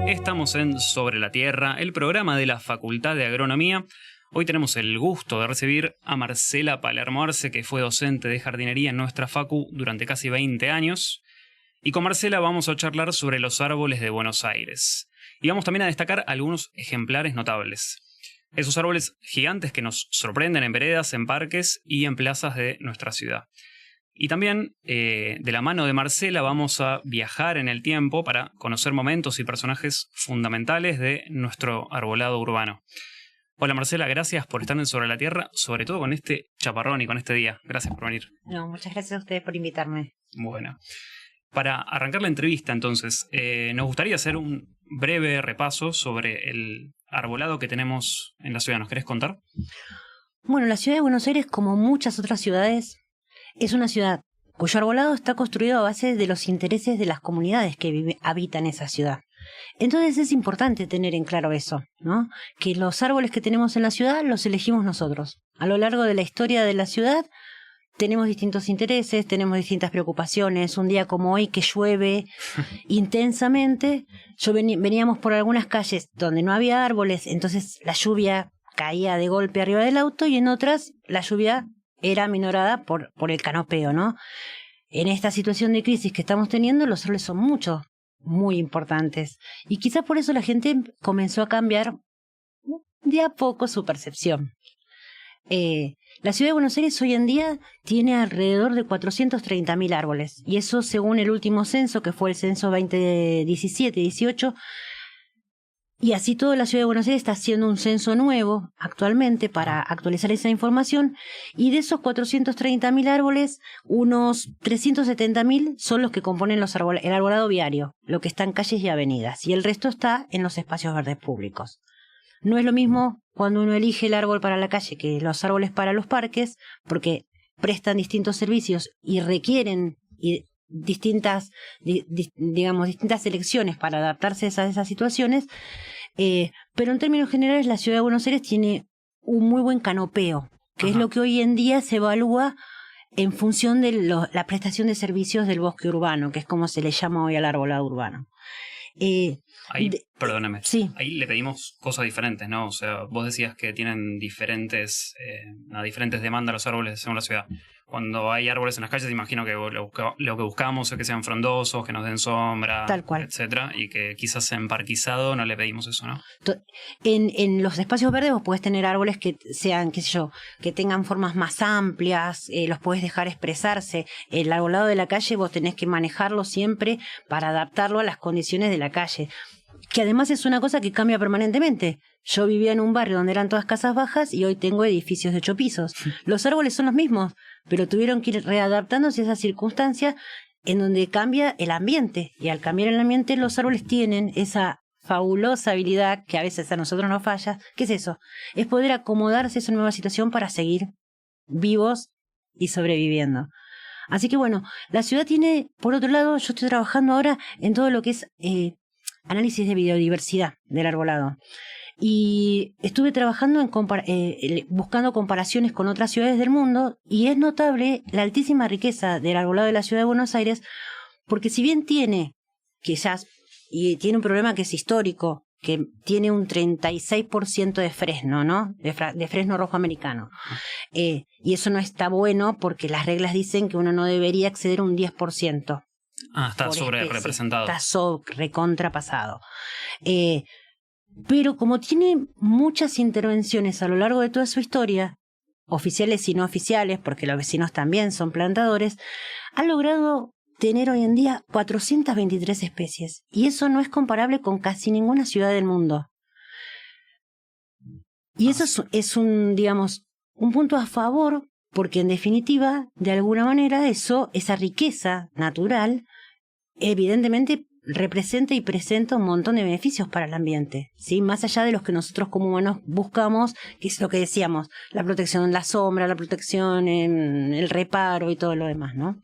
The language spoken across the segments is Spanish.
Estamos en Sobre la Tierra, el programa de la Facultad de Agronomía. Hoy tenemos el gusto de recibir a Marcela Palermo Arce, que fue docente de jardinería en nuestra facu durante casi 20 años. Y con Marcela vamos a charlar sobre los árboles de Buenos Aires. Y vamos también a destacar algunos ejemplares notables. Esos árboles gigantes que nos sorprenden en veredas, en parques y en plazas de nuestra ciudad. Y también, de la mano de Marcela, vamos a viajar en el tiempo para conocer momentos y personajes fundamentales de nuestro arbolado urbano. Hola Marcela, gracias por estar en Sobre la Tierra, sobre todo con este chaparrón y con este día. Gracias por venir. No, muchas gracias a ustedes por invitarme. Bueno, para arrancar la entrevista entonces, nos gustaría hacer un breve repaso sobre el arbolado que tenemos en la ciudad. ¿Nos querés contar? Bueno, la ciudad de Buenos Aires, como muchas otras ciudades, es una ciudad cuyo arbolado está construido a base de los intereses de las comunidades que habitan esa ciudad. Entonces es importante tener en claro eso, ¿no? Que los árboles que tenemos en la ciudad los elegimos nosotros. A lo largo de la historia de la ciudad tenemos distintos intereses, tenemos distintas preocupaciones. Un día como hoy que llueve intensamente, veníamos por algunas calles donde no había árboles, entonces la lluvia caía de golpe arriba del auto y en otras la lluvia era minorada por el canopeo, ¿no? En esta situación de crisis que estamos teniendo, los árboles son muy importantes. Y quizás por eso la gente comenzó a cambiar de a poco su percepción. La ciudad de Buenos Aires hoy en día tiene alrededor de 430.000 árboles. Y eso según el último censo, que fue el censo 2017-18. Y así toda la ciudad de Buenos Aires está haciendo un censo nuevo actualmente para actualizar esa información. Y de esos 430.000 árboles, unos 370.000 son los que componen el arbolado viario, lo que está en calles y avenidas. Y el resto está en los espacios verdes públicos. No es lo mismo cuando uno elige el árbol para la calle que los árboles para los parques, porque prestan distintos servicios y requieren distintas elecciones para adaptarse a esas situaciones, pero en términos generales la ciudad de Buenos Aires tiene un muy buen canopeo, que es lo que hoy en día se evalúa en función de la prestación de servicios del bosque urbano, que es como se le llama hoy al arbolado urbano. Perdóname, sí. Ahí le pedimos cosas diferentes, ¿no? O sea, vos decías que tienen diferentes demandas los árboles según la ciudad. Cuando hay árboles en las calles, imagino que lo que buscamos es que sean frondosos, que nos den sombra, tal cual, etcétera, y que quizás en parquizado no le pedimos eso, ¿no? En los espacios verdes vos podés tener árboles que sean, qué sé yo, que tengan formas más amplias, los podés dejar expresarse. El arbolado de la calle vos tenés que manejarlo siempre para adaptarlo a las condiciones de la calle, que además es una cosa que cambia permanentemente. Yo vivía en un barrio donde eran todas casas bajas y hoy tengo edificios de 8 pisos. Los árboles son los mismos, pero tuvieron que ir readaptándose a esa circunstancia en donde cambia el ambiente. Y al cambiar el ambiente, los árboles tienen esa fabulosa habilidad que a veces a nosotros nos falla. ¿Qué es eso? Es poder acomodarse a esa nueva situación para seguir vivos y sobreviviendo. Así que bueno, la ciudad tiene, por otro lado, yo estoy trabajando ahora en todo lo que es análisis de biodiversidad del arbolado. Y estuve trabajando buscando comparaciones con otras ciudades del mundo, y es notable la altísima riqueza del arbolado de la ciudad de Buenos Aires, porque si bien tiene un problema que es histórico, que tiene un 36% de fresno, ¿no? De fresno rojo americano. Y eso no está bueno porque las reglas dicen que uno no debería exceder un 10%. Está sobre representado. Está recontrapasado. Pero como tiene muchas intervenciones a lo largo de toda su historia, oficiales y no oficiales, porque los vecinos también son plantadores, ha logrado tener hoy en día 423 especies. Y eso no es comparable con casi ninguna ciudad del mundo. Y eso es un punto a favor, porque en definitiva, de alguna manera, esa riqueza natural, evidentemente representa y presenta un montón de beneficios para el ambiente, ¿sí? Más allá de los que nosotros como humanos buscamos, que es lo que decíamos, la protección en la sombra, la protección en el reparo y todo lo demás, ¿no?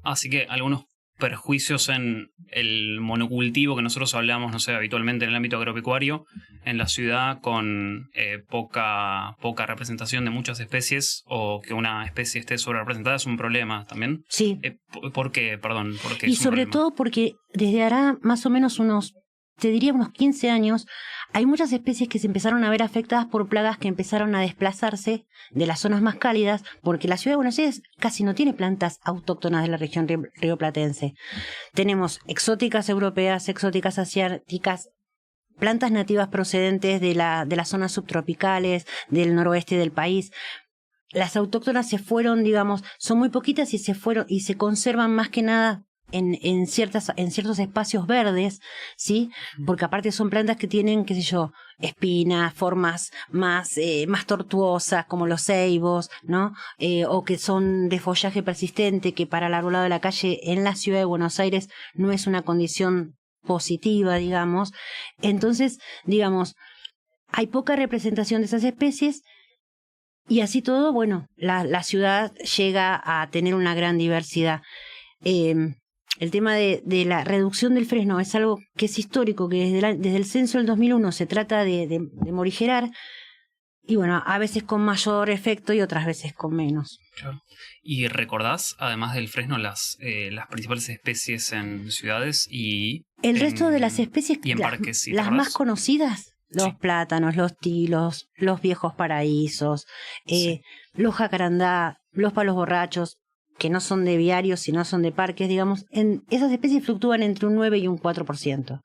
Así que algunos perjuicios en el monocultivo que nosotros hablamos, no sé, habitualmente en el ámbito agropecuario, en la ciudad con poca representación de muchas especies, o que una especie esté sobrerepresentada, es un problema también. Sí. ¿Por qué? Perdón. ¿Por qué y es un sobre problema? todo porque desde hará más o menos unos te diría unos 15 años, hay muchas especies que se empezaron a ver afectadas por plagas que empezaron a desplazarse de las zonas más cálidas, porque la ciudad de Buenos Aires casi no tiene plantas autóctonas de la región rioplatense. Tenemos exóticas europeas, exóticas asiáticas, plantas nativas procedentes de las zonas subtropicales, del noroeste del país. Las autóctonas se fueron, digamos, son muy poquitas y se fueron y se conservan más que nada en ciertos espacios verdes, ¿sí? Porque aparte son plantas que tienen, qué sé yo, espinas, formas más tortuosas, como los ceibos, ¿no? O que son de follaje persistente, que para el arbolado de la calle en la ciudad de Buenos Aires no es una condición positiva, digamos. Entonces, digamos, hay poca representación de esas especies y así todo, bueno, la ciudad llega a tener una gran diversidad. El tema de la reducción del fresno es algo que es histórico, que desde el censo del 2001 se trata de morigerar, y bueno, a veces con mayor efecto y otras veces con menos. Claro. ¿Y recordás, además del fresno, las principales especies en ciudades y el resto de las especies y en parques? ¿Sí, las más conocidas? Los plátanos, los tilos, los viejos paraísos, los jacarandá, los palos borrachos, que no son de viarios, sino son de parques, digamos, esas especies fluctúan entre un 9 y un 4%.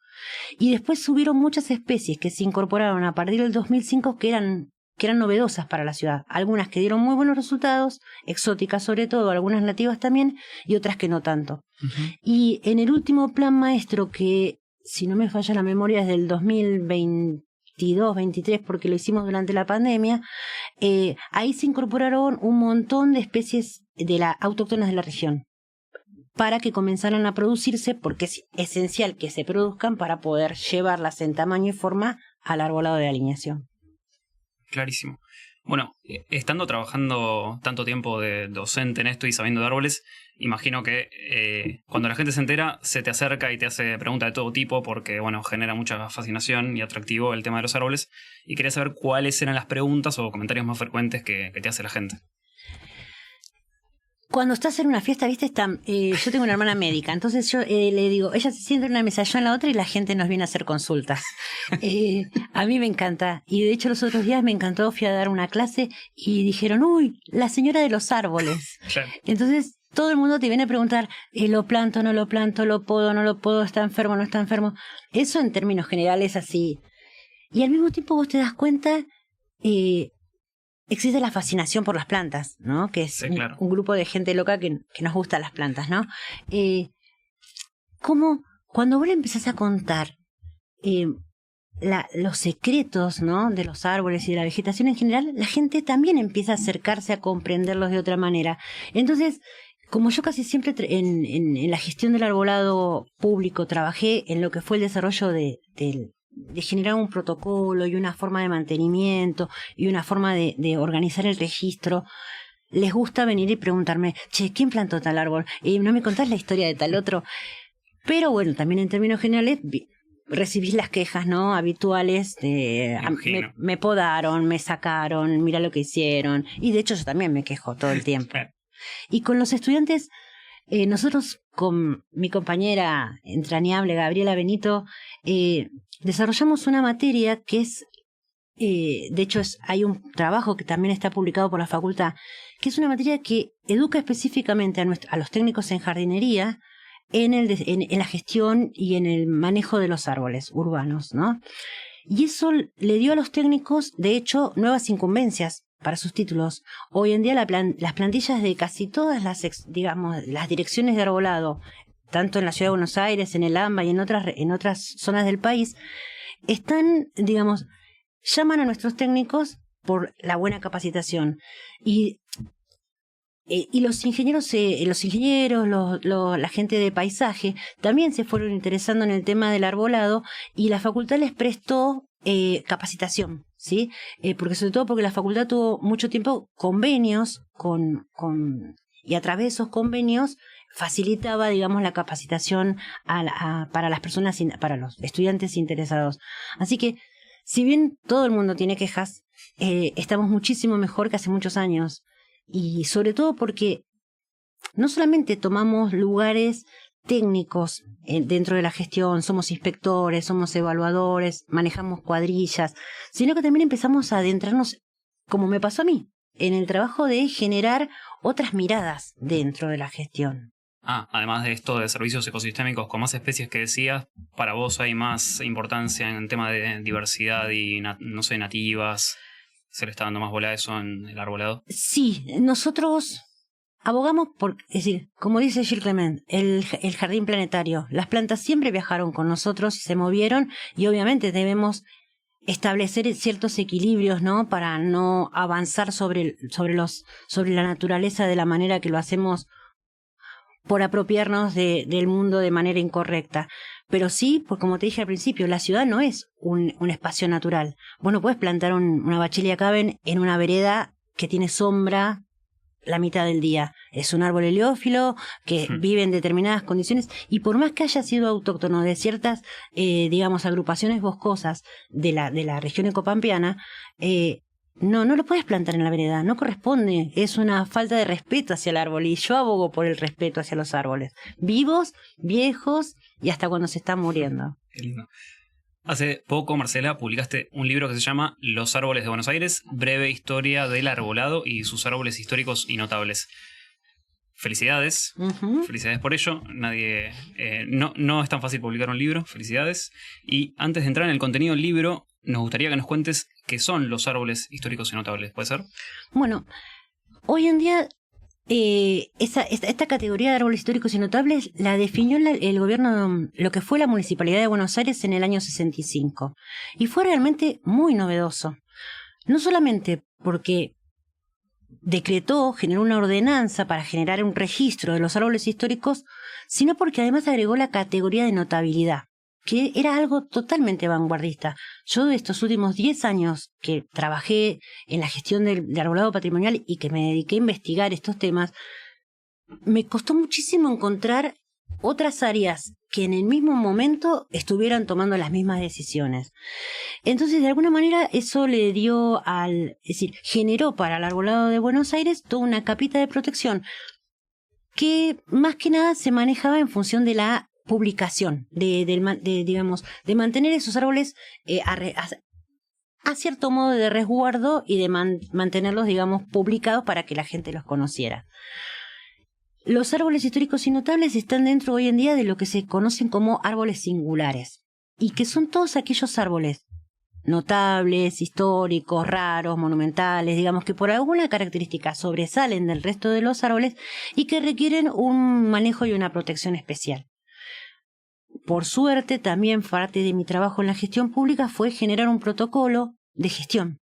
Y después subieron muchas especies que se incorporaron a partir del 2005 que eran novedosas para la ciudad. Algunas que dieron muy buenos resultados, exóticas sobre todo, algunas nativas también, y otras que no tanto. Uh-huh. Y en el último plan maestro, que si no me falla la memoria es del 2022-23, porque lo hicimos durante la pandemia, ahí se incorporaron un montón de especies autóctonas de la región para que comenzaran a producirse, porque es esencial que se produzcan para poder llevarlas en tamaño y forma al arbolado de alineación. Clarísimo. Bueno, estando trabajando tanto tiempo de docente en esto y sabiendo de árboles, imagino que cuando la gente se entera, se te acerca y te hace preguntas de todo tipo porque, bueno, genera mucha fascinación y atractivo el tema de los árboles. Y quería saber cuáles eran las preguntas o comentarios más frecuentes que te hace la gente. Cuando estás en una fiesta, ¿viste? Yo tengo una hermana médica, entonces yo le digo, ella se sienta en una mesa, yo en la otra y la gente nos viene a hacer consultas. A mí me encanta. Y de hecho los otros días me encantó, fui a dar una clase y dijeron, uy, la señora de los árboles. Claro. Entonces todo el mundo te viene a preguntar, ¿lo planto, no lo planto, lo podo, no lo podo, está enfermo, no está enfermo? Eso en términos generales así. Y al mismo tiempo vos te das cuenta... existe la fascinación por las plantas, ¿no? Que es sí, claro. un grupo de gente loca que nos gusta las plantas, ¿no? Como cuando vos le empezás a contar los secretos, ¿no? De los árboles y de la vegetación en general, la gente también empieza a acercarse a comprenderlos de otra manera. Entonces, como yo casi siempre en la gestión del arbolado público trabajé en lo que fue el desarrollo de generar un protocolo y una forma de mantenimiento y una forma de organizar el registro, les gusta venir y preguntarme, che, ¿quién plantó tal árbol? ¿No me contás la historia de tal otro? Pero bueno, también en términos generales recibís las quejas, ¿no? Habituales de me podaron, me sacaron, mira lo que hicieron. Y de hecho yo también me quejo todo el tiempo. Y con los estudiantes, nosotros con mi compañera entrañable Gabriela Benito, desarrollamos una materia que es, de hecho hay un trabajo que también está publicado por la facultad, que es una materia que educa específicamente a los técnicos en jardinería en la gestión y en el manejo de los árboles urbanos, ¿no? Y eso le dio a los técnicos, de hecho, nuevas incumbencias para sus títulos. Hoy en día las plantillas de casi todas las direcciones de arbolado, tanto en la Ciudad de Buenos Aires, en el AMBA y en otras zonas del país, llaman a nuestros técnicos por la buena capacitación. Y los ingenieros, la gente de paisaje, también se fueron interesando en el tema del arbolado y la facultad les prestó capacitación, ¿sí? Porque sobre todo porque la facultad tuvo mucho tiempo convenios y a través de esos convenios facilitaba, digamos, la capacitación para las personas, para los estudiantes interesados. Así que, si bien todo el mundo tiene quejas, estamos muchísimo mejor que hace muchos años. Y sobre todo porque no solamente tomamos lugares técnicos dentro de la gestión, somos inspectores, somos evaluadores, manejamos cuadrillas, sino que también empezamos a adentrarnos, como me pasó a mí, en el trabajo de generar otras miradas dentro de la gestión. Además de esto de servicios ecosistémicos con más especies que decías, para vos hay más importancia en el tema de diversidad y, nativas. ¿Se le está dando más bola a eso en el arbolado? Sí, nosotros abogamos por, es decir, como dice Gilles Clement, el jardín planetario. Las plantas siempre viajaron con nosotros y se movieron, y obviamente debemos establecer ciertos equilibrios, ¿no? Para no avanzar sobre la naturaleza de la manera que lo hacemos por apropiarnos del mundo de manera incorrecta. Pero sí, pues como te dije al principio, la ciudad no es un espacio natural. Vos no puedes plantar una Bachellia caven en una vereda que tiene sombra la mitad del día. Es un árbol heliófilo que vive en determinadas condiciones, y por más que haya sido autóctono de ciertas, agrupaciones boscosas de la región ecopampeana, no lo puedes plantar en la vereda, no corresponde, es una falta de respeto hacia el árbol, y yo abogo por el respeto hacia los árboles, vivos, viejos y hasta cuando se están muriendo. Qué lindo. Hace poco, Marcela, publicaste un libro que se llama Los árboles de Buenos Aires, breve historia del arbolado y sus árboles históricos y notables. Felicidades, felicidades por ello. No es tan fácil publicar un libro, felicidades. Y antes de entrar en el contenido del libro, nos gustaría que nos cuentes qué son los árboles históricos y notables, ¿puede ser? Bueno, hoy en día esta categoría de árboles históricos y notables la definió el gobierno, lo que fue la Municipalidad de Buenos Aires en el año 65. Y fue realmente muy novedoso. No solamente porque generó una ordenanza para generar un registro de los árboles históricos, sino porque además agregó la categoría de notabilidad, que era algo totalmente vanguardista. Yo de estos últimos 10 años que trabajé en la gestión de arbolado patrimonial y que me dediqué a investigar estos temas, me costó muchísimo encontrar otras áreas que en el mismo momento estuvieran tomando las mismas decisiones. Entonces, de alguna manera, eso le dio generó para el arbolado de Buenos Aires toda una capita de protección que más que nada se manejaba en función de la publicación, de mantener esos árboles a cierto modo de resguardo y de mantenerlos, publicados para que la gente los conociera. Los árboles históricos y notables están dentro hoy en día de lo que se conocen como árboles singulares, y que son todos aquellos árboles notables, históricos, raros, monumentales, que por alguna característica sobresalen del resto de los árboles y que requieren un manejo y una protección especial. Por suerte, también parte de mi trabajo en la gestión pública fue generar un protocolo de gestión.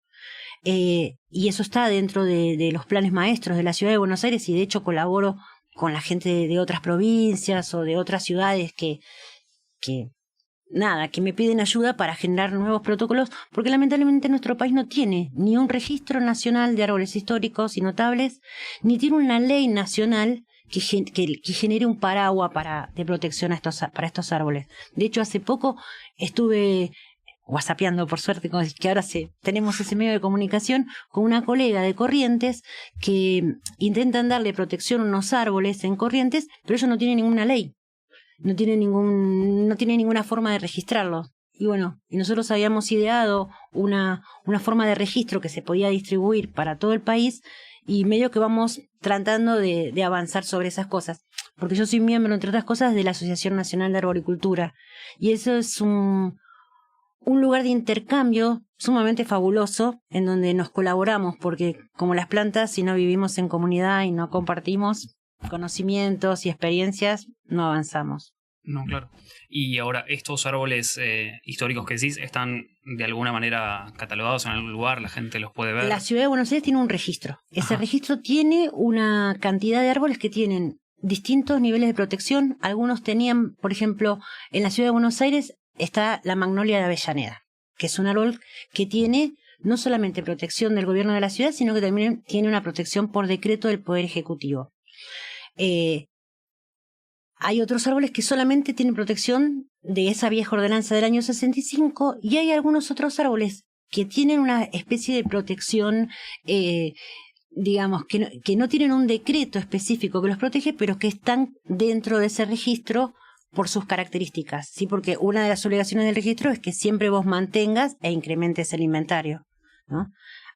Y eso está dentro de los planes maestros de la Ciudad de Buenos Aires, y de hecho colaboro con la gente de otras provincias o de otras ciudades que me piden ayuda para generar nuevos protocolos, porque lamentablemente nuestro país no tiene ni un registro nacional de árboles históricos y notables, ni tiene una ley nacional que genere un paraguas de protección para estos árboles. De hecho, hace poco estuve whatsappeando, por suerte, que ahora tenemos ese medio de comunicación, con una colega de Corrientes que intentan darle protección a unos árboles en Corrientes, pero ellos no tienen ninguna ley, no tienen ninguna forma de registrarlos. Y nosotros habíamos ideado una forma de registro que se podía distribuir para todo el país, y medio que vamos tratando de avanzar sobre esas cosas, porque yo soy miembro, entre otras cosas, de la Asociación Nacional de Arboricultura, y eso es un lugar de intercambio sumamente fabuloso, en donde nos colaboramos, porque como las plantas, si no vivimos en comunidad y no compartimos conocimientos y experiencias, no avanzamos. No, claro. Y ahora, estos árboles históricos que decís, ¿están de alguna manera catalogados en algún lugar? ¿La gente los puede ver? La Ciudad de Buenos Aires tiene un registro. Ese registro tiene una cantidad de árboles que tienen distintos niveles de protección. Algunos tenían, por ejemplo, en la Ciudad de Buenos Aires está la magnolia de Avellaneda, que es un árbol que tiene no solamente protección del gobierno de la ciudad, sino que también tiene una protección por decreto del Poder Ejecutivo. Hay otros árboles que solamente tienen protección de esa vieja ordenanza del año 65, y hay algunos otros árboles que tienen una especie de protección digamos, que no tienen un decreto específico que los protege, pero que están dentro de ese registro por sus características, ¿sí? Porque una de las obligaciones del registro es que siempre vos mantengas e incrementes el inventario, ¿no?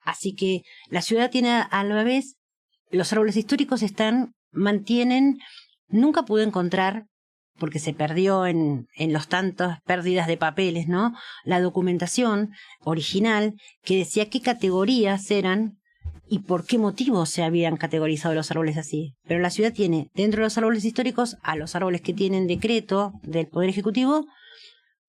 Así que la ciudad tiene a la vez, los árboles históricos mantienen, nunca pude encontrar, porque se perdió en los tantos pérdidas de papeles, ¿no? La documentación original que decía qué categorías eran y por qué motivo se habían categorizado los árboles así. Pero la ciudad tiene, dentro de los árboles históricos, a los árboles que tienen decreto del Poder Ejecutivo,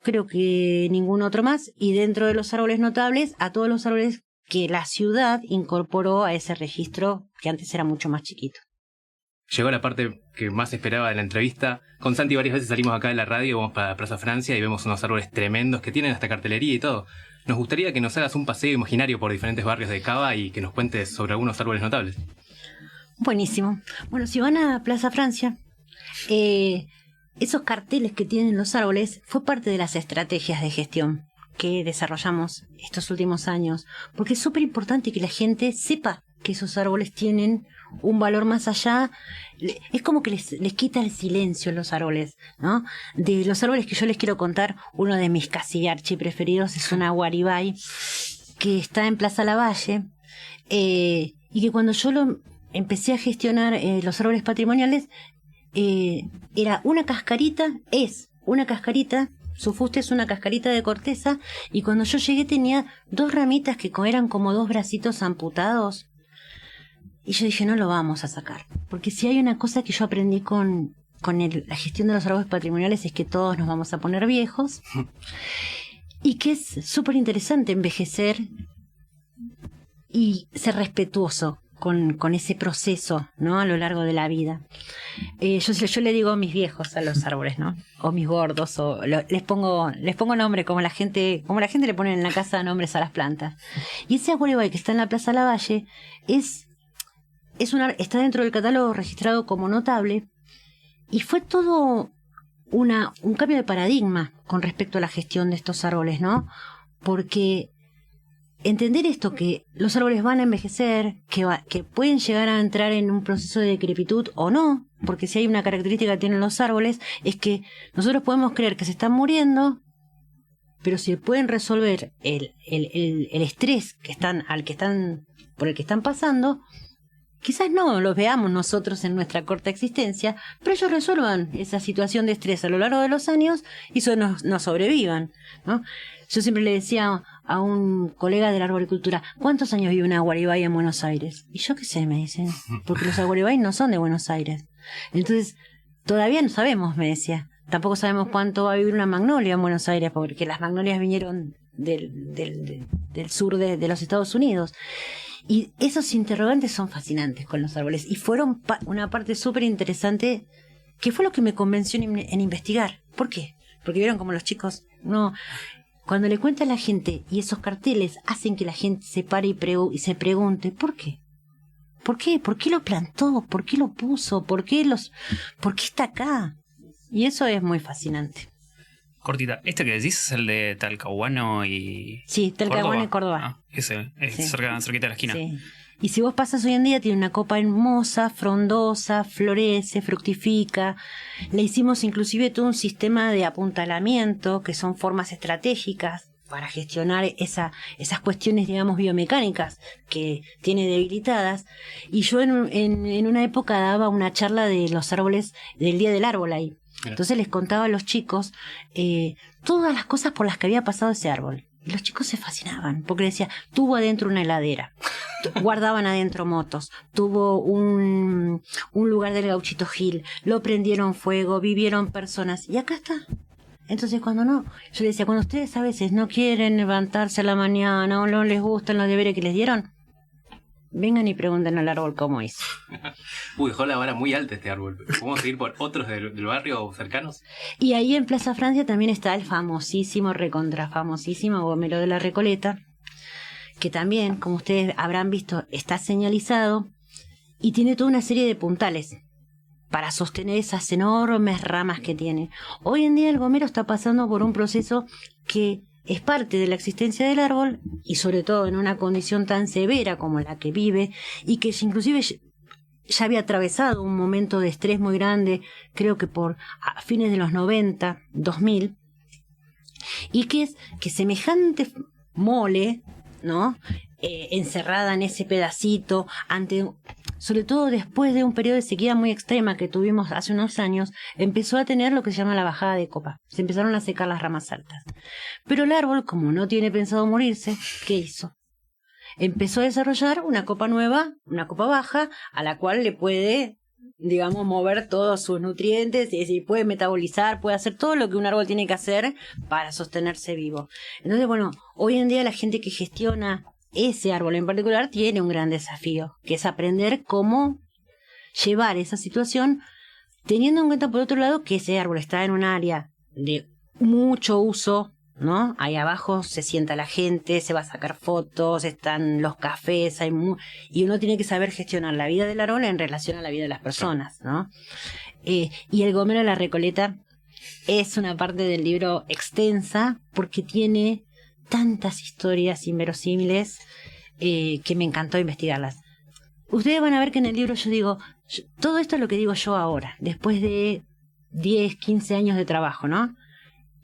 creo que ningún otro más, y dentro de los árboles notables, a todos los árboles que la ciudad incorporó a ese registro que antes era mucho más chiquito. Llegó la parte que más esperaba de la entrevista. Con Santi varias veces salimos acá de la radio, vamos para Plaza Francia y vemos unos árboles tremendos que tienen hasta cartelería y todo. Nos gustaría que nos hagas un paseo imaginario por diferentes barrios de Cava y que nos cuentes sobre algunos árboles notables. Buenísimo. Bueno, si van a Plaza Francia, esos carteles que tienen los árboles fue parte de las estrategias de gestión que desarrollamos estos últimos años, porque es súper importante que la gente sepa que esos árboles tienen un valor más allá. Es como que les quita el silencio los árboles, ¿no? De los árboles que yo les quiero contar, uno de mis casi archi preferidos es una guaribay que está en Plaza Lavalle, y que cuando yo empecé a gestionar los árboles patrimoniales, era una cascarita, su fuste es una cascarita de corteza, y cuando yo llegué tenía 2 ramitas que eran como 2 bracitos amputados. Y yo dije, no lo vamos a sacar. Porque si hay una cosa que yo aprendí con la gestión de los árboles patrimoniales es que todos nos vamos a poner viejos. Y que es súper interesante envejecer y ser respetuoso con ese proceso, ¿no? A lo largo de la vida. Yo le digo a mis viejos a los árboles, ¿no? O mis gordos, o les pongo nombre como la gente le pone en la casa nombres a las plantas. Y ese guaribay que está en la Plaza Lavalle está dentro del catálogo registrado como notable, y fue todo un cambio de paradigma con respecto a la gestión de estos árboles, ¿no? Porque entender esto, que los árboles van a envejecer, que pueden llegar a entrar en un proceso de decrepitud o no, porque si hay una característica que tienen los árboles es que nosotros podemos creer que se están muriendo, pero si pueden resolver el estrés por el que están pasando, quizás no los veamos nosotros en nuestra corta existencia, pero ellos resuelvan esa situación de estrés a lo largo de los años y eso nos sobrevivan, ¿no? Yo siempre le decía a un colega de la arboricultura, ¿cuántos años vive una guaribay en Buenos Aires? Y yo qué sé, me dicen, porque los guaribay no son de Buenos Aires. Entonces, todavía no sabemos, me decía. Tampoco sabemos cuánto va a vivir una magnolia en Buenos Aires, porque las magnolias vinieron del sur de los Estados Unidos. Y esos interrogantes son fascinantes con los árboles. Y fueron una parte súper interesante, que fue lo que me convenció en investigar. ¿Por qué? Porque vieron como los chicos, no, cuando le cuenta a la gente, y esos carteles hacen que la gente se pare y se pregunte, ¿por qué? ¿Por qué? ¿Por qué lo plantó? ¿Por qué lo puso? ¿Por qué está acá? Y eso es muy fascinante. Cortita, ¿este que decís es el de Talcahuano y Sí, Talcahuano y Córdoba. Ah, ese, es Sí. cerquita de la esquina. Sí. Y si vos pasas hoy en día, tiene una copa hermosa, frondosa, florece, fructifica. Le hicimos inclusive todo un sistema de apuntalamiento, que son formas estratégicas para gestionar esas cuestiones, digamos, biomecánicas que tiene debilitadas. Y yo en una época daba una charla de los árboles, del Día del Árbol ahí. Entonces les contaba a los chicos todas las cosas por las que había pasado ese árbol. Y los chicos se fascinaban, porque decía, tuvo adentro una heladera, guardaban adentro motos, tuvo un lugar del Gauchito Gil, lo prendieron fuego, vivieron personas, y acá está. Entonces yo le decía, cuando ustedes a veces no quieren levantarse a la mañana o no les gustan los deberes que les dieron, vengan y pregunten al árbol cómo hizo. Uy, dejó la vara muy alta este árbol. ¿Podemos seguir por otros del barrio cercanos? Y ahí en Plaza Francia también está el famosísimo, recontrafamosísimo Gomero de la Recoleta, que también, como ustedes habrán visto, está señalizado y tiene toda una serie de puntales para sostener esas enormes ramas que tiene. Hoy en día el Gomero está pasando por un proceso que es parte de la existencia del árbol, y sobre todo en una condición tan severa como la que vive, y que inclusive ya había atravesado un momento de estrés muy grande, creo que a fines de los 90, 2000, y que es que semejante mole, ¿no? Encerrada en ese pedacito, sobre todo después de un periodo de sequía muy extrema que tuvimos hace unos años, empezó a tener lo que se llama la bajada de copa. Se empezaron a secar las ramas altas. Pero el árbol, como no tiene pensado morirse, ¿qué hizo? Empezó a desarrollar una copa nueva, una copa baja, a la cual le puede, digamos, mover todos sus nutrientes, y decir, puede metabolizar, puede hacer todo lo que un árbol tiene que hacer para sostenerse vivo. Entonces, bueno, hoy en día la gente que gestiona ese árbol en particular tiene un gran desafío, que es aprender cómo llevar esa situación, teniendo en cuenta, por otro lado, que ese árbol está en un área de mucho uso, ¿no? Ahí abajo se sienta la gente, se va a sacar fotos, están los cafés, y uno tiene que saber gestionar la vida del árbol en relación a la vida de las personas, ¿no? Y el Gomero de la Recoleta es una parte del libro extensa porque tiene tantas historias inverosímiles que me encantó investigarlas. Ustedes van a ver que en el libro yo digo, todo esto es lo que digo yo ahora, después de 10, 15 años de trabajo, ¿no?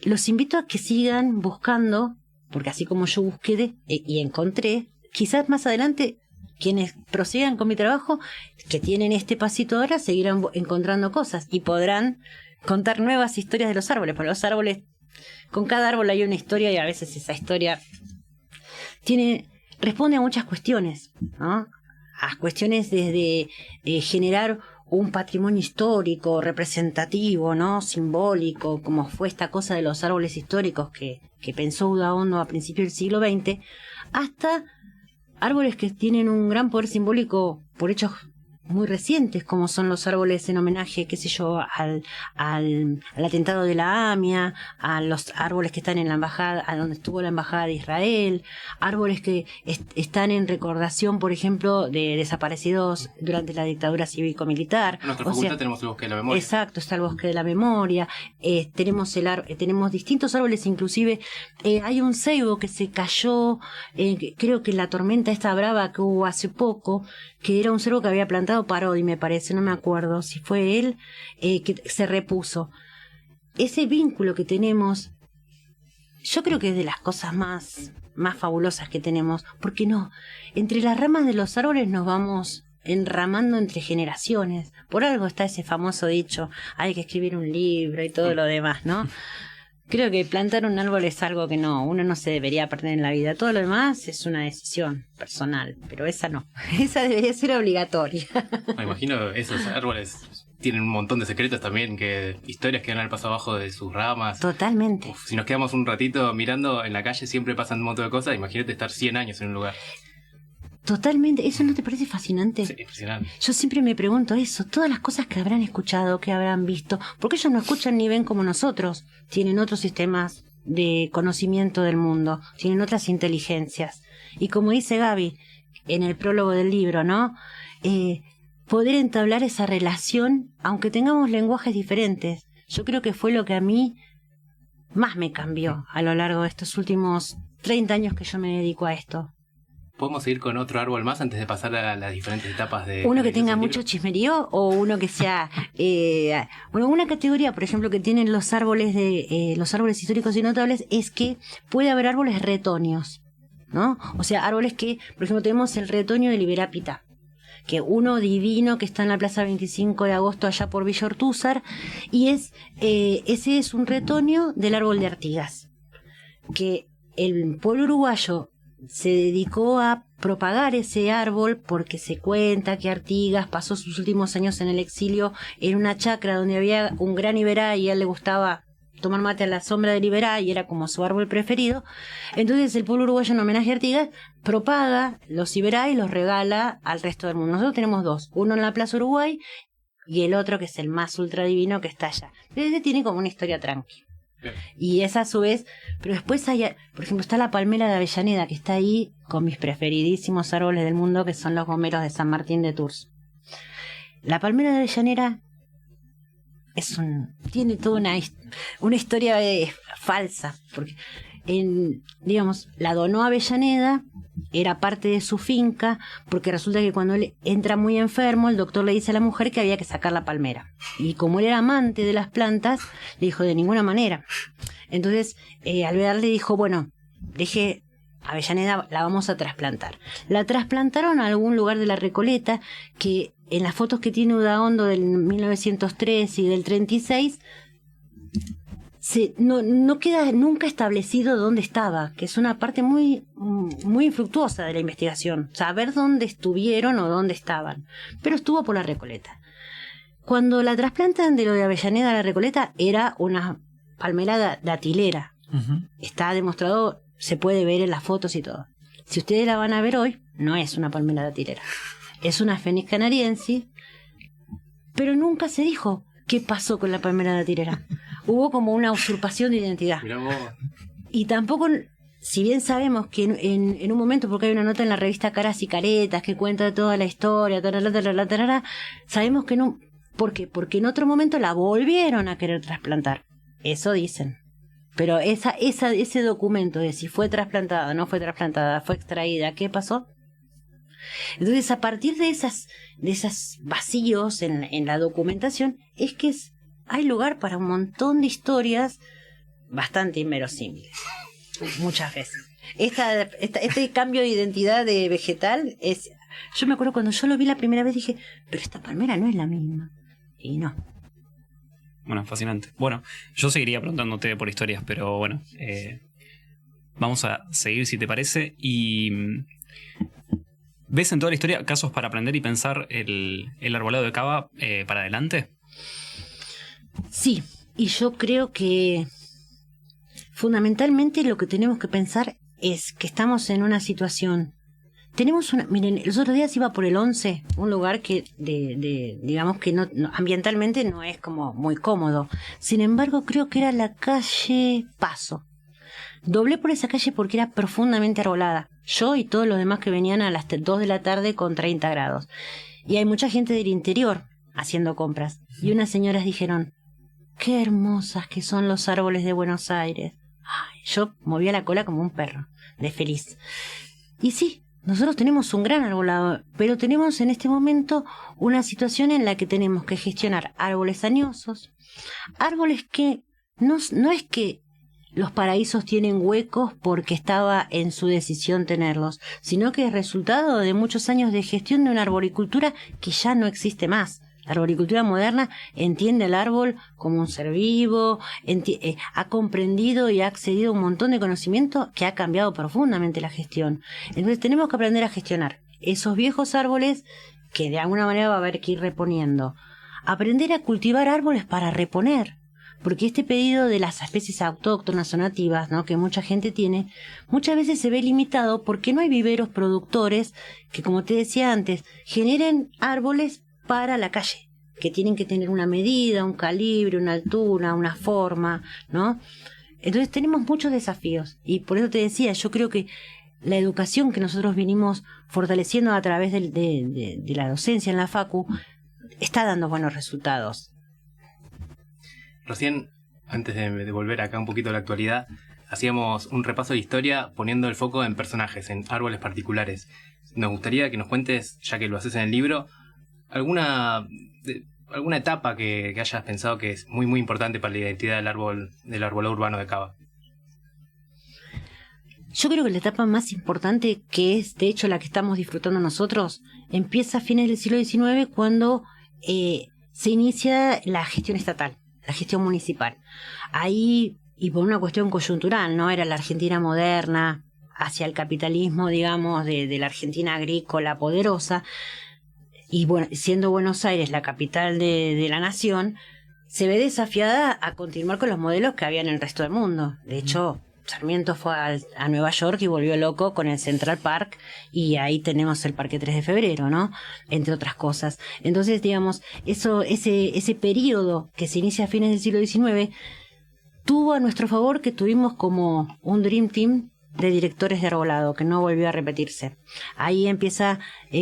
Los invito a que sigan buscando, porque así como yo busqué y encontré, quizás más adelante quienes prosigan con mi trabajo, que tienen este pasito ahora, seguirán encontrando cosas y podrán contar nuevas historias de los árboles, porque los árboles, con cada árbol hay una historia y a veces esa historia responde a muchas cuestiones, ¿no? A cuestiones desde generar un patrimonio histórico, representativo, ¿no? Simbólico, como fue esta cosa de los árboles históricos que pensó Udaondo a principios del siglo XX, hasta árboles que tienen un gran poder simbólico por hechos muy recientes, como son los árboles en homenaje, qué sé yo, al atentado de la AMIA, a los árboles que están en la embajada, a donde estuvo la embajada de Israel, árboles que están en recordación, por ejemplo, de desaparecidos durante la dictadura cívico-militar. En nuestra facultad tenemos el Bosque de la Memoria. Exacto, está el Bosque de la Memoria. Tenemos distintos árboles, inclusive hay un ceibo que se cayó, creo que en la tormenta esta brava que hubo hace poco, que era un ceibo que había plantado Parodi, me parece, no me acuerdo si fue él, que se repuso. Ese vínculo que tenemos, yo creo que es de las cosas más fabulosas que tenemos, porque entre las ramas de los árboles nos vamos enramando entre generaciones. Por algo está ese famoso dicho, hay que escribir un libro y todo lo demás, ¿no? Creo que plantar un árbol es algo que uno no se debería perder en la vida. Todo lo demás es una decisión personal, pero esa no. Esa debería ser obligatoria. Me imagino esos árboles tienen un montón de secretos también, historias que van al paso abajo de sus ramas. Totalmente. Si nos quedamos un ratito mirando en la calle siempre pasan un montón de cosas. Imagínate estar 100 años en un lugar. Totalmente, ¿eso no te parece fascinante? Sí, impresionante. Yo siempre me pregunto eso, todas las cosas que habrán escuchado, que habrán visto, porque ellos no escuchan ni ven como nosotros, tienen otros sistemas de conocimiento del mundo, tienen otras inteligencias. Y como dice Gaby en el prólogo del libro, ¿no? Poder entablar esa relación, aunque tengamos lenguajes diferentes, yo creo que fue lo que a mí más me cambió a lo largo de estos últimos 30 años que yo me dedico a esto. ¿Podemos seguir con otro árbol más antes de pasar a las diferentes etapas de... ¿Uno que tenga mucho chismerío o uno que sea... una categoría, por ejemplo, que tienen los árboles los árboles históricos y notables es que puede haber árboles retoños, ¿no? O sea, árboles que, por ejemplo, tenemos el retoño de Liberapita, que uno divino que está en la Plaza 25 de Agosto allá por Villa Ortúzar, y ese es un retoño del árbol de Artigas, que el pueblo uruguayo se dedicó a propagar ese árbol porque se cuenta que Artigas pasó sus últimos años en el exilio en una chacra donde había un gran iberá y a él le gustaba tomar mate a la sombra del iberá y era como su árbol preferido. Entonces el pueblo uruguayo en homenaje a Artigas propaga los iberá y los regala al resto del mundo.Nosotros tenemos dos, uno en la Plaza Uruguay y el otro que es el más ultra divino que está allá. Ese tiene como una historia tranquila. Y esa a su vez, pero después hay, por ejemplo, está la palmera de Avellaneda que está ahí con mis preferidísimos árboles del mundo que son los gomeros de San Martín de Tours. La palmera de Avellaneda tiene toda una historia falsa, porque digamos, la donó a Avellaneda, era parte de su finca, porque resulta que cuando él entra muy enfermo, el doctor le dice a la mujer que había que sacar la palmera. Y como él era amante de las plantas, le dijo, de ninguna manera. Entonces, Alvear le dijo, bueno, deje Avellaneda, la vamos a trasplantar. La trasplantaron a algún lugar de la Recoleta, que en las fotos que tiene Udaondo del 1903 y del 36, no queda nunca establecido dónde estaba, que es una parte muy, muy infructuosa de la investigación, saber dónde estuvieron o dónde estaban, pero estuvo por la Recoleta. Cuando la trasplantan de lo de Avellaneda a la Recoleta, era una palmera datilera. Está demostrado, se puede ver en las fotos y todo. Si ustedes la van a ver hoy, no es una palmera datilera, es una Phoenix canariensis, pero nunca se dijo qué pasó con la palmera datilera. Hubo como una usurpación de identidad. Y tampoco, si bien sabemos que en un momento, porque hay una nota en la revista Caras y Caretas que cuenta toda la historia, sabemos que no. ¿Por qué? Porque en otro momento la volvieron a querer trasplantar. Eso dicen. Pero ese documento de si fue trasplantada, no fue trasplantada, fue extraída, ¿qué pasó? Entonces, a partir de esas vacíos en la documentación, es que hay lugar para un montón de historias bastante inverosímiles, muchas veces. Este cambio de identidad de vegetal es... Yo me acuerdo cuando yo lo vi la primera vez, dije, pero esta palmera no es la misma. Y no. Bueno, fascinante. Bueno, yo seguiría preguntándote por historias, pero bueno, vamos a seguir si te parece. Y ¿ves en toda la historia casos para aprender y pensar el arbolado de cava para adelante? Sí, y yo creo que fundamentalmente lo que tenemos que pensar es que estamos en una situación. Miren, los otros días iba por el 11, un lugar que digamos que no, ambientalmente no es como muy cómodo. Sin embargo, creo que era la calle Paso. Doblé por esa calle porque era profundamente arbolada. Yo y todos los demás que venían a las 2 de la tarde con 30 grados. Y hay mucha gente del interior haciendo compras. Y unas señoras dijeron, qué hermosas que son los árboles de Buenos Aires. Ay, yo movía la cola como un perro, de feliz. Y sí, nosotros tenemos un gran arbolado, pero tenemos en este momento una situación en la que tenemos que gestionar árboles añosos, árboles que no es que los paraísos tienen huecos porque estaba en su decisión tenerlos, sino que es resultado de muchos años de gestión de una arboricultura que ya no existe más. La arboricultura moderna entiende al árbol como un ser vivo, ha comprendido y ha accedido a un montón de conocimiento que ha cambiado profundamente la gestión. Entonces tenemos que aprender a gestionar esos viejos árboles que de alguna manera va a haber que ir reponiendo. Aprender a cultivar árboles para reponer, porque este pedido de las especies autóctonas o nativas, ¿no?, que mucha gente tiene, muchas veces se ve limitado porque no hay viveros productores que, como te decía antes, generen árboles para la calle, que tienen que tener una medida, un calibre, una altura, una forma, ¿no? Entonces tenemos muchos desafíos y por eso te decía, yo creo que la educación que nosotros vinimos fortaleciendo a través de la docencia en la Facu está dando buenos resultados. Recién, antes de volver acá un poquito a la actualidad, hacíamos un repaso de historia poniendo el foco en personajes, en árboles particulares. Nos gustaría que nos cuentes, ya que lo haces en el libro, alguna etapa que hayas pensado que es muy muy importante para la identidad del arbolado urbano de Cava. Yo creo que la etapa más importante, que es de hecho la que estamos disfrutando nosotros, empieza a fines del siglo XIX cuando se inicia la gestión estatal, la gestión municipal. Ahí, y por una cuestión coyuntural, ¿no? Era la Argentina moderna, hacia el capitalismo, digamos, de la Argentina agrícola poderosa. Y bueno, siendo Buenos Aires la capital de la nación, se ve desafiada a continuar con los modelos que había en el resto del mundo. De hecho, Sarmiento fue a Nueva York y volvió loco con el Central Park, y ahí tenemos el Parque 3 de Febrero, ¿no? Entre otras cosas. Entonces, digamos, ese periodo que se inicia a fines del siglo XIX tuvo a nuestro favor que tuvimos como un Dream Team de directores de arbolado, que no volvió a repetirse. Ahí empieza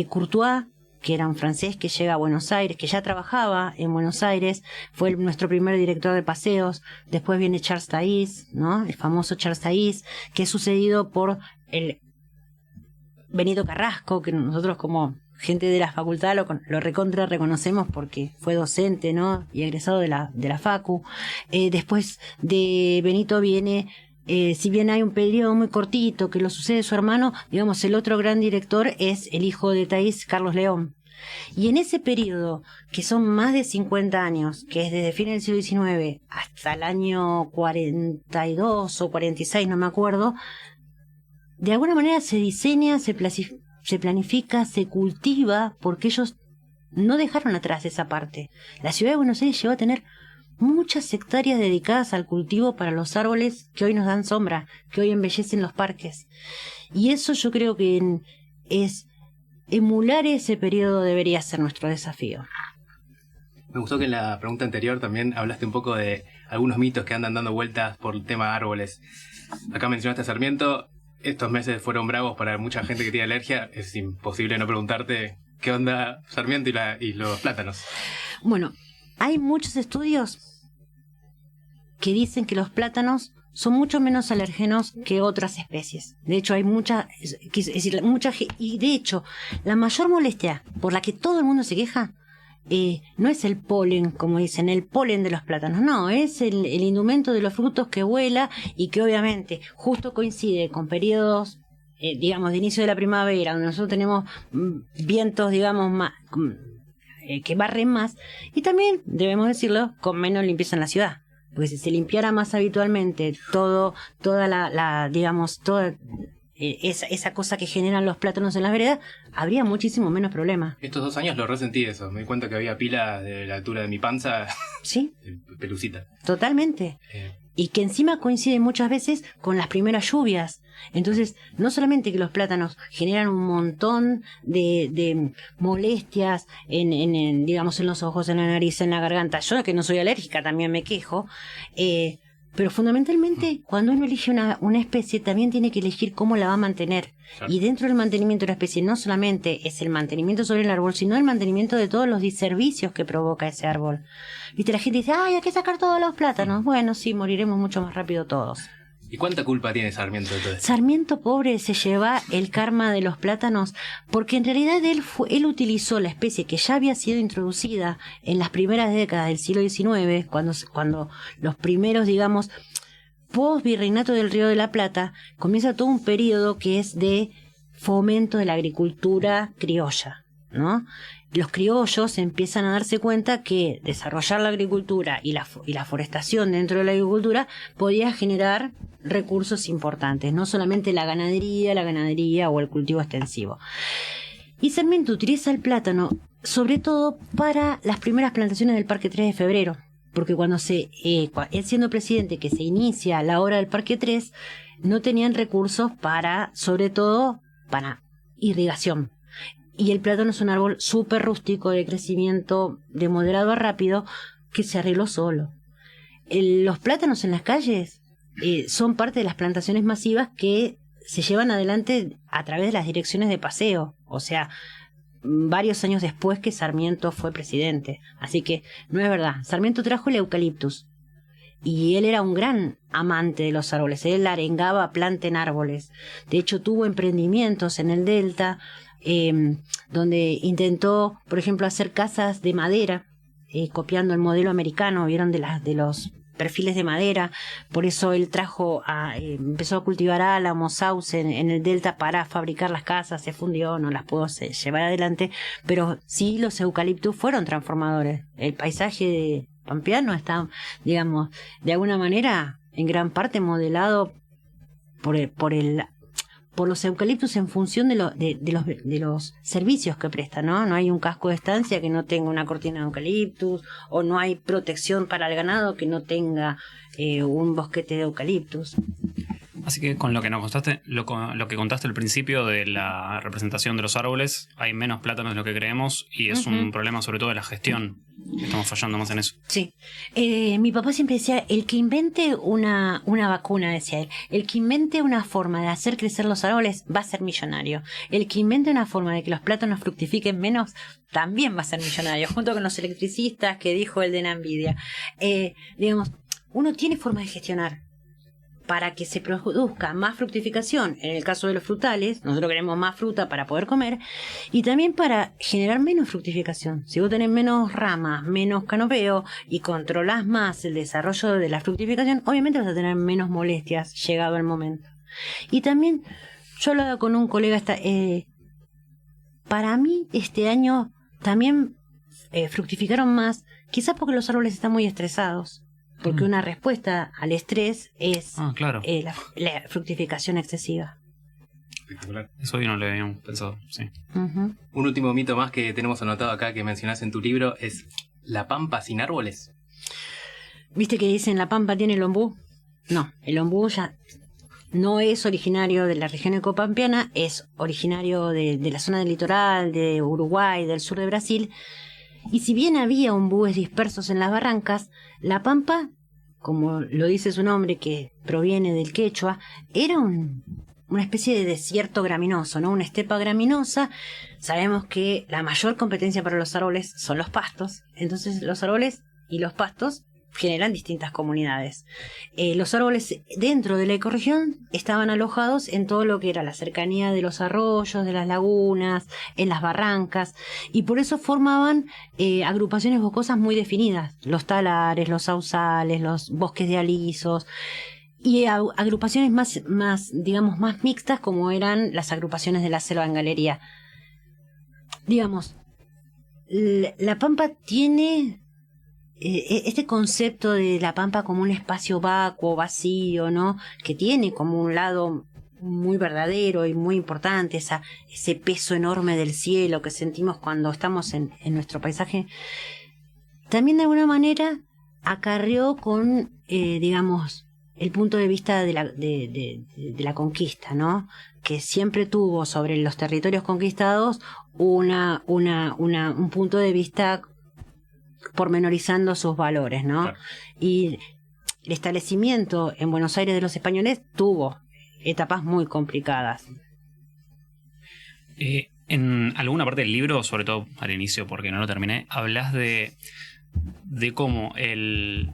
Courtois, que era un francés que llega a Buenos Aires, que ya trabajaba en Buenos Aires, fue nuestro primer director de paseos. Después viene Charles Taís, ¿no? El famoso Charles Taís, que es sucedido por el Benito Carrasco, que nosotros como gente de la facultad lo recontra reconocemos porque fue docente, ¿no? Y egresado de la facu. Después de Benito viene, si bien hay un periodo muy cortito que lo sucede su hermano, digamos, el otro gran director es el hijo de Taís, Carlos León. Y en ese periodo, que son más de 50 años, que es desde fines del siglo XIX hasta el año 42 o 46, no me acuerdo, de alguna manera se diseña, se planifica, se cultiva, porque ellos no dejaron atrás esa parte. La ciudad de Buenos Aires llegó a tener muchas hectáreas dedicadas al cultivo para los árboles que hoy nos dan sombra, que hoy embellecen los parques. Y eso yo creo que es emular ese periodo debería ser nuestro desafío. Me gustó que en la pregunta anterior también hablaste un poco de algunos mitos que andan dando vueltas por el tema de árboles. Acá mencionaste a Sarmiento. Estos meses fueron bravos para mucha gente que tiene alergia. Es imposible no preguntarte qué onda Sarmiento y los plátanos. Bueno, hay muchos estudios que dicen que los plátanos son mucho menos alérgenos que otras especies. De hecho, hay y de hecho, la mayor molestia por la que todo el mundo se queja no es el polen, como dicen, el polen de los plátanos, no, es el indumento de los frutos que vuela y que obviamente justo coincide con periodos, digamos, de inicio de la primavera, donde nosotros tenemos vientos, digamos, que barren más, y también, debemos decirlo, con menos limpieza en la ciudad. Porque si se limpiara más habitualmente toda esa cosa que generan los plátanos en las veredas, habría muchísimo menos problemas. Estos 2 años lo resentí eso. Me di cuenta que había pila de la altura de mi panza. Sí. Pelucita. Totalmente. Y que encima coincide muchas veces con las primeras lluvias. Entonces, no solamente que los plátanos generan un montón de molestias digamos, en los ojos, en la nariz, en la garganta. Yo, que no soy alérgica, también me quejo. Pero fundamentalmente, cuando uno elige una especie, también tiene que elegir cómo la va a mantener. Claro. Y dentro del mantenimiento de la especie, no solamente es el mantenimiento sobre el árbol, sino el mantenimiento de todos los diservicios que provoca ese árbol. Viste, la gente dice, ¡ay, hay que sacar todos los plátanos! Bueno, sí, moriremos mucho más rápido todos. ¿Y cuánta culpa tiene Sarmiento de todo esto? Sarmiento, pobre, se lleva el karma de los plátanos, porque en realidad él utilizó la especie que ya había sido introducida en las primeras décadas del siglo XIX, cuando los primeros, digamos, post-virreinato del Río de la Plata, comienza todo un periodo que es de fomento de la agricultura criolla, ¿no? Los criollos empiezan a darse cuenta que desarrollar la agricultura y la forestación dentro de la agricultura podía generar recursos importantes, no solamente la ganadería o el cultivo extensivo. Y Sarmiento utiliza el plátano sobre todo para las primeras plantaciones del Parque 3 de Febrero, porque cuando él siendo presidente, que se inicia la obra del Parque 3, no tenían recursos sobre todo para irrigación. Y el plátano es un árbol súper rústico, de crecimiento de moderado a rápido, que se arregló solo. Los plátanos en las calles son parte de las plantaciones masivas que se llevan adelante a través de las direcciones de paseo. O sea, varios años después que Sarmiento fue presidente. Así que no es verdad. Sarmiento trajo el eucaliptus. Y él era un gran amante de los árboles. Él arengaba planten árboles. De hecho, tuvo emprendimientos en el Delta, donde intentó, por ejemplo, hacer casas de madera, copiando el modelo americano, vieron, de los perfiles de madera. Por eso él empezó a cultivar álamos, sauce en el Delta para fabricar las casas. Se fundió, no las pudo llevar adelante, pero sí los eucaliptus fueron transformadores. El paisaje pampeano está, digamos, de alguna manera en gran parte modelado por los eucaliptus en función de los servicios que prestan, ¿no? No hay un casco de estancia que no tenga una cortina de eucaliptus, o no hay protección para el ganado que no tenga un bosquete de eucaliptus. Así que con lo que nos contaste, lo que contaste al principio de la representación de los árboles, hay menos plátanos de lo que creemos y es un problema sobre todo de la gestión. Estamos fallando más en eso. Sí. Mi papá siempre decía, el que invente una vacuna, decía él, el que invente una forma de hacer crecer los árboles va a ser millonario. El que invente una forma de que los plátanos fructifiquen menos también va a ser millonario, junto con los electricistas que dijo el de Nvidia. Digamos, uno tiene forma de gestionar para que se produzca más fructificación. En el caso de los frutales, nosotros queremos más fruta para poder comer, y también para generar menos fructificación. Si vos tenés menos ramas, menos canopeo y controlás más el desarrollo de la fructificación, obviamente vas a tener menos molestias llegado el momento. Y también, yo hablaba con un colega, para mí este año también fructificaron más, quizás porque los árboles están muy estresados. Porque una respuesta al estrés es claro. la fructificación excesiva. Espectacular. Eso hoy no lo habíamos pensado, sí. Un último mito más que tenemos anotado acá que mencionás en tu libro es la pampa sin árboles. ¿Viste que dicen la pampa tiene el ombú? No, el ombú ya no es originario de la región ecopampeana, es originario de la zona del litoral, de Uruguay, del sur de Brasil. Y si bien había ombúes dispersos en las barrancas, la pampa, como lo dice su nombre, que proviene del quechua, era una especie de desierto graminoso, ¿no? Una estepa graminosa. Sabemos que la mayor competencia para los árboles son los pastos. Entonces los árboles y los pastos generan distintas comunidades. Los árboles dentro de la ecorregión estaban alojados en todo lo que era la cercanía de los arroyos, de las lagunas, en las barrancas, y por eso formaban agrupaciones boscosas muy definidas: los talares, los sausales, los bosques de alisos, y agrupaciones más mixtas, como eran las agrupaciones de la selva en galería. Digamos, la pampa tiene este concepto de la pampa como un espacio vacuo, vacío, ¿no? Que tiene como un lado muy verdadero y muy importante, ese peso enorme del cielo que sentimos cuando estamos en nuestro paisaje. También de alguna manera acarreó con, el punto de vista de la conquista, ¿no? Que siempre tuvo sobre los territorios conquistados un punto de vista pormenorizando sus valores, ¿no? Claro. Y el establecimiento en Buenos Aires de los españoles tuvo etapas muy complicadas. En alguna parte del libro, sobre todo al inicio porque no lo terminé, hablas de cómo el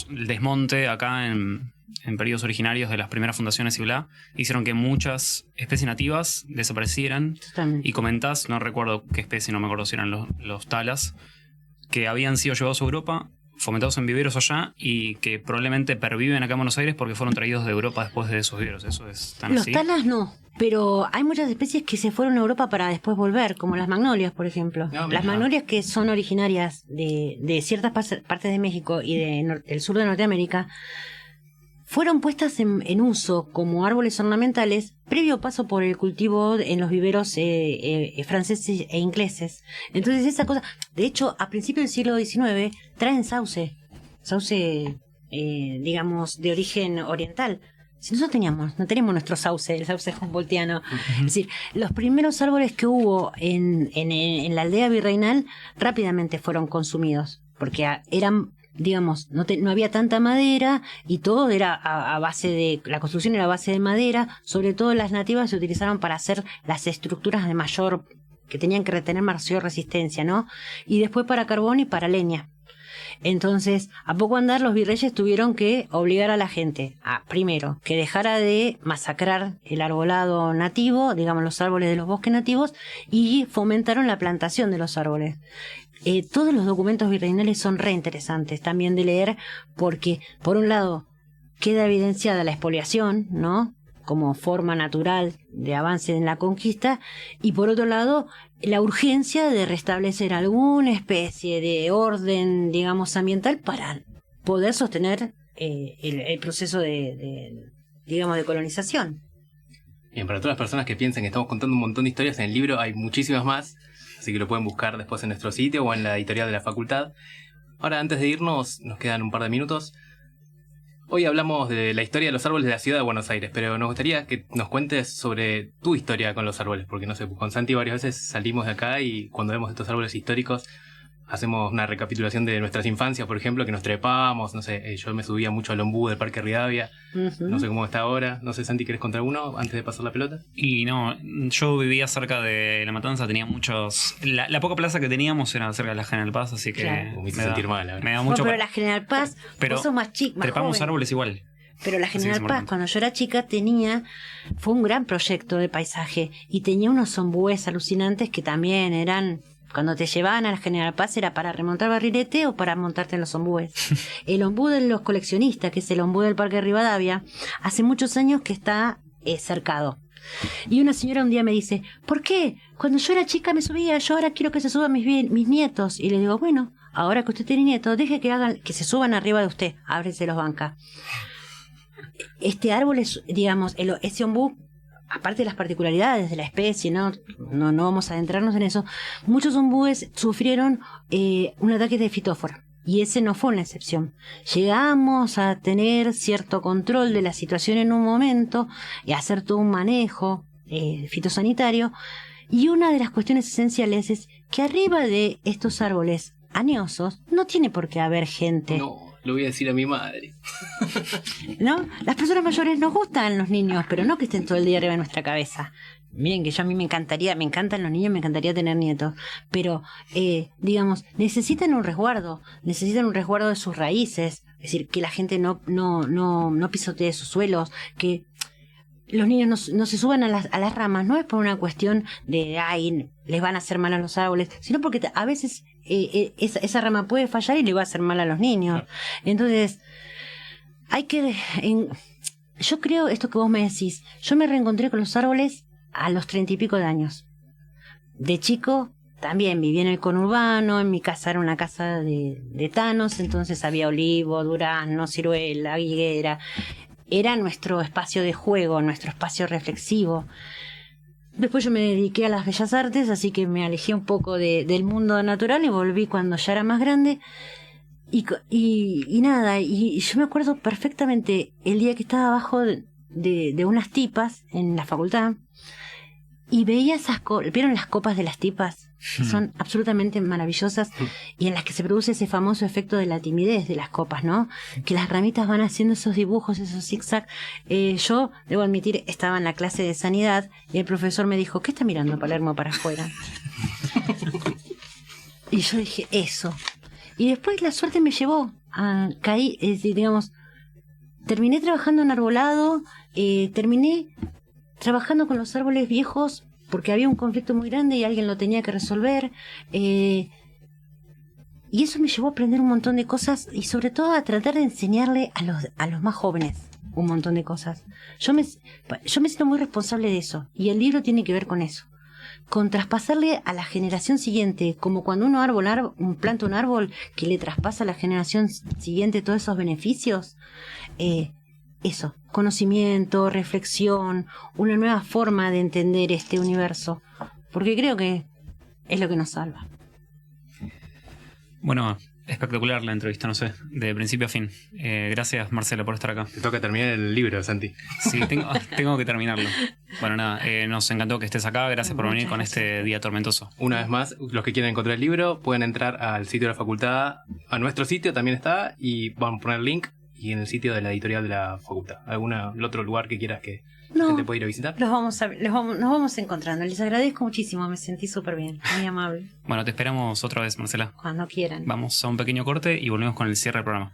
desmonte acá en periodos originarios de las primeras fundaciones y bla, hicieron que muchas especies nativas desaparecieran. Totalmente. Y comentás, no recuerdo qué especie, no me acuerdo si eran los talas, que habían sido llevados a Europa, fomentados en viveros allá, y que probablemente perviven acá en Buenos Aires porque fueron traídos de Europa después de esos viveros. ¿Eso es tan Los así? talas no, pero hay muchas especies que se fueron a Europa para después volver, como las magnolias, por ejemplo. Las magnolias, que son originarias de ciertas partes de México y del sur de Norteamérica, fueron puestas en uso como árboles ornamentales previo paso por el cultivo en los viveros franceses e ingleses. Entonces esa cosa, de hecho, a principios del siglo XIX traen sauce, de origen oriental. Si nosotros no teníamos nuestro sauce, el sauce humboldtiano. Es decir, los primeros árboles que hubo en la aldea virreinal rápidamente fueron consumidos, porque eran, no había tanta madera, y todo era a base la construcción era a base de madera. Sobre todo las nativas se utilizaron para hacer las estructuras que tenían que retener mayor resistencia, ¿no? Y después para carbón y para leña. Entonces, a poco andar, los virreyes tuvieron que obligar a la gente primero, que dejara de masacrar el arbolado nativo, los árboles de los bosques nativos, y fomentaron la plantación de los árboles. Todos los documentos virreinales son re interesantes también de leer, porque por un lado queda evidenciada la expoliación, ¿no?, como forma natural de avance en la conquista, y por otro lado la urgencia de restablecer alguna especie de orden, ambiental, para poder sostener el proceso de colonización. Bien, para todas las personas que piensan que estamos contando un montón de historias, en el libro hay muchísimas más, así que lo pueden buscar después en nuestro sitio o en la editorial de la facultad. Ahora, antes de irnos, nos quedan un par de minutos. Hoy hablamos de la historia de los árboles de la ciudad de Buenos Aires, pero nos gustaría que nos cuentes sobre tu historia con los árboles, porque no sé, con Santi varias veces salimos de acá y cuando vemos estos árboles históricos hacemos una recapitulación de nuestras infancias, por ejemplo, que nos trepábamos, no sé, yo me subía mucho al ombú del Parque Rivadavia, no sé cómo está ahora, no sé, Santi, ¿querés contar uno antes de pasar la pelota? Y no, yo vivía cerca de La Matanza, tenía muchos... La poca plaza que teníamos era cerca de la General Paz, así que Claro. Me hice sentir mal, la verdad. me da Bueno, mucho... pero la General Paz, pero vos sos más chica, más trepamos joven. árboles igual. Pero la Así que General es Paz, importante. cuando yo era chica, fue un gran proyecto de paisaje y tenía unos ombúes alucinantes que también eran, cuando te llevaban a la General Paz era para remontar barrilete o para montarte en los ombúes. El ombú de los coleccionistas, que es el ombú del Parque Rivadavia, hace muchos años que está cercado. Y una señora un día me dice, ¿por qué? Cuando yo era chica me subía, yo ahora quiero que se suban mis nietos. Y le digo, bueno, ahora que usted tiene nietos, deje que se suban arriba de usted, ábrese los banca. Este árbol es, digamos, ese ombú, aparte de las particularidades de la especie, no vamos a adentrarnos en eso, muchos ombúes sufrieron un ataque de fitófora. Y ese no fue una excepción. Llegamos a tener cierto control de la situación en un momento y a hacer todo un manejo fitosanitario. Y una de las cuestiones esenciales es que arriba de estos árboles añosos no tiene por qué haber gente. No, lo voy a decir a mi madre. ¿No? Las personas mayores nos gustan los niños, pero no que estén todo el día arriba de nuestra cabeza. Miren que a mí me encantan los niños, me encantaría tener nietos, pero, digamos, necesitan un resguardo de sus raíces, es decir, que la gente no pisotee sus suelos, que los niños no se suban a las ramas, no es por una cuestión de, ay, les van a hacer mal a los árboles, sino porque a veces esa rama puede fallar y le va a hacer mal a los niños. Entonces, yo creo esto que vos me decís, yo me reencontré con los árboles a los 30 y pico de años. De chico también vivía en el conurbano, en mi casa era una casa de tanos, entonces había olivo, durazno, ciruela, higuera. Era nuestro espacio de juego, nuestro espacio reflexivo. Después yo me dediqué a las bellas artes, así que me alejé un poco del mundo natural y volví cuando ya era más grande. Y nada, y yo me acuerdo perfectamente el día que estaba abajo de unas tipas en la facultad y veía ¿vieron las copas de las tipas? Son absolutamente maravillosas y en las que se produce ese famoso efecto de la timidez de las copas, ¿no? Que las ramitas van haciendo esos dibujos, esos zigzag. Yo, debo admitir, estaba en la clase de sanidad y el profesor me dijo, ¿qué está mirando Palermo para afuera? Y yo dije, eso. Y después la suerte me llevó a caer, digamos, terminé trabajando en arbolado, terminé trabajando con los árboles viejos porque había un conflicto muy grande y alguien lo tenía que resolver. Y eso me llevó a aprender un montón de cosas y sobre todo a tratar de enseñarle a los más jóvenes un montón de cosas. Yo me siento muy responsable de eso y el libro tiene que ver con eso. Con traspasarle a la generación siguiente, como cuando planta un árbol que le traspasa a la generación siguiente todos esos beneficios. Eso, conocimiento, reflexión, una nueva forma de entender este universo, porque creo que es lo que nos salva. Bueno, espectacular la entrevista, no sé, de principio a fin. Gracias, Marcela, por estar acá. Te toca terminar el libro, Santi. Sí, tengo que terminarlo. Bueno, nada, nos encantó que estés acá. Gracias por venir con este día tormentoso. Una vez más, los que quieran encontrar el libro pueden entrar al sitio de la facultad, a nuestro sitio también está, y van a poner el link, y en el sitio de la editorial de la facultad. ¿El otro lugar que quieras que la gente pueda ir a visitar? Nos vamos encontrando. Les agradezco muchísimo, me sentí súper bien, muy amable. Bueno, te esperamos otra vez, Marcela. Cuando quieran. Vamos a un pequeño corte y volvemos con el cierre del programa.